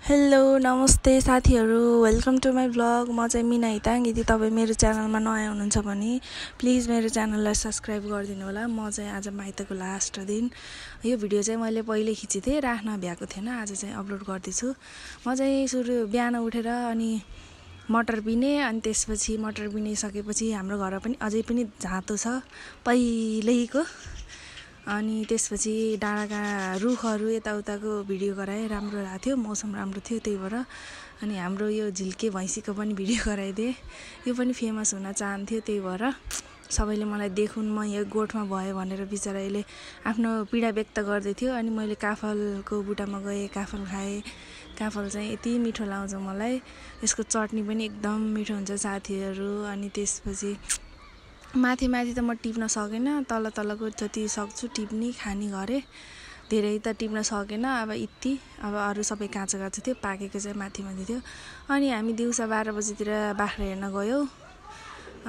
Hello नमस्ते साथीहरू, welcome to my blog. म चाहिँ मिना हिताङ। यदि तपाईँ मेरो च्यानलमा नयाँ हुनुहुन्छ भने प्लिज मेरो च्यानललाई सब्सक्राइब गरिदिनु होला। म चाहिँ आज माइतको लास्ट दिन यो भिडियो चाहिँ मैले पहिले खिचेको थिएँ, राख्न भ्याएको थिएन। आज चाहिँ अपलोड गर्दैछु। म चाहिँ सुरु बिहान उठेर अनि मटर पिने, अनि त्यसपछि मटर पिनिसकेपछि हाम्रो घर पनि अझै पनि जाँतो छ पहिल्यैको। अनि त्यसपछि डाँडाका रुखहरू यताउताको भिडियो गराएँ। राम्रो भएको थियो, मौसम राम्रो थियो, त्यही भएर। अनि हाम्रो यो झिल्के भैँसीको पनि भिडियो गराइदिएँ। यो पनि फेमस हुन चाहन्थ्यो, त्यही भएर सबैले मलाई देखुन् म यो गोठमा भएँ भनेर बिचराले आफ्नो पीडा व्यक्त गर्दै थियो। अनि मैले काफलको बुटामा गएँ, काफल खाएँ। काफल चाहिँ यति मिठो लाग्छ मलाई, यसको चटनी पनि एकदम मिठो हुन्छ साथीहरू। अनि त्यसपछि माथि त म टिप्न सकेन, तलको जति सक्छु टिप्ने खाने गरेँ। धेरै त टिप्न सकेन, अब यति। अब अरू सबै काँचो थियो, पाकेको चाहिँ माथि थियो। अनि हामी दिउँसो 12 बजीतिर बाख्रा हेर्न गयौँ।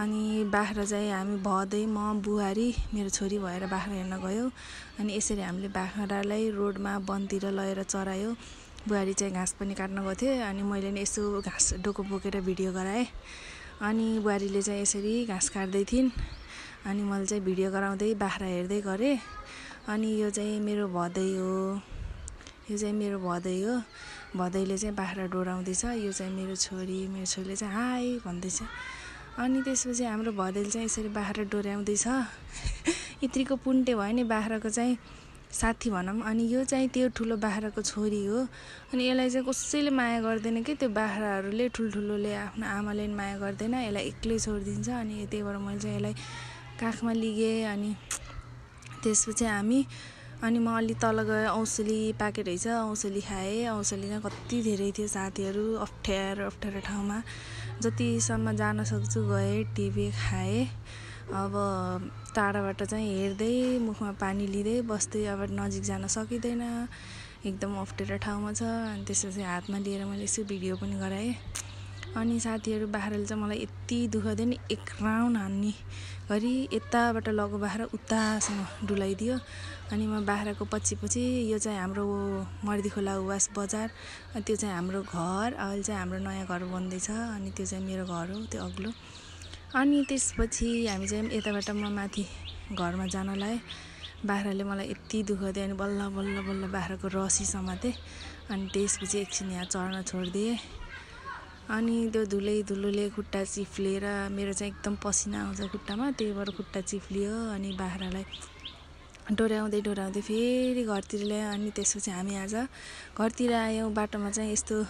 अनि बाख्रा चाहिँ हामी भदै म बुहारी मेरो छोरी भएर बाख्रा हेर्न गयौँ। अनि यसरी हामीले बाख्रालाई रोडमा वनतिर लगेर चरायौँ। बुहारी चाहिँ घाँस पनि काट्न गएको थियो, अनि मैले नि यसो घाँस डोको बोकेर भिडियो गराएँ। अनि बुहारीले चाहिँ यसरी घाँस काट्दै थिइन्, अनि मैले चाहिँ भिडियो गराउँदै बाख्रा हेर्दै गरेँ। अनि यो चाहिँ मेरो भदै हो, भदैले चाहिँ बाख्रा डोराउँदैछ। यो चाहिँ मेरो छोरीले चाहिँ हाई भन्दैछ। अनि त्यसपछि हाम्रो भदैले चाहिँ यसरी बाख्रा डोराउँदैछ। यत्रिको पुन्टे भयो नि बाख्राको चाहिँ साथी भनौँ। अनि यो चाहिँ त्यो ठुलो बाख्राको छोरी हो। अनि यसलाई चाहिँ कसैले माया गर्दैन कि, त्यो बाख्राहरूले ठुल्ठुलोले आफ्नो आमाले माया गर्दैन, यसलाई एक्लै छोडिदिन्छ। अनि त्यही भएर मैले चाहिँ यसलाई काखमा लिगेँ। अनि त्यसपछि अनि म अलि तल गएँ, औँसली पाके रहेछ, औँसली खाएँ। औँसली चाहिँ कति धेरै थियो साथीहरू, अप्ठ्यारो ठाउँमा जतिसम्म जान सक्छु गएँ, टिपेँ, खाएँ। अब टाढाबाट चाहिँ हेर्दै मुखमा पानी लिँदै बस्दै, अब नजिक जान सकिँदैन, एकदम अप्ठ्यारो ठाउँमा छ। अनि त्यसपछि हातमा लिएर मैले यसो भिडियो पनि गराएँ। अनि साथीहरू बाख्राले चाहिँ मलाई यति दुःख दियो नि, एक राउन्ड हान्ने गरी यताबाट लगो बाख्रा उतासम्म डुलाइदियो। अनि म बाख्राको पछि यो चाहिँ हाम्रो मर्दीखोला उवास बजार, त्यो चाहिँ हाम्रो घर। अहिले चाहिँ हाम्रो नयाँ घर बन्दैछ। अनि त्यो चाहिँ मेरो घर हो, त्यो अग्लो। अनि त्यसपछि हामी चाहिँ यताबाट म माथि घरमा जान लाएँ। बाख्राले मलाई यति दुःख दियो, अनि बल्ल बाख्राको रसी समातेँ। अनि त्यसपछि एकछिन यहाँ चढ्न छोडिदिएँ। अनि त्यो धुलोले खुट्टा चिप्लेर, मेरो चाहिँ एकदम पसिना आउँछ खुट्टामा, त्यही भएर खुट्टा चिप्लियो। अनि बाख्रालाई डोराउँदै फेरि घरतिर ल्यायो। अनि त्यसपछि हामी आज घरतिर आयौँ। बाटोमा चाहिँ यस्तो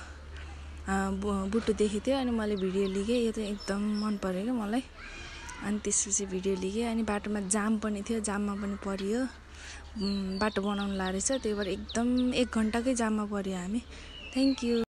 बुट्टु देखेको थियो, अनि मैले भिडियो लिएँ। यो चाहिँ एकदम मन पऱ्यो क्या मलाई। अनि त्यसपछि भिडियो लिएँ। अनि बाटोमा जाम पनि थियो, जाममा पनि परियो, बाटो बनाउनु लागेको रहेछ, त्यही भएर एकदम 1 घन्टाकै जाममा पऱ्यो हामी। Thank you.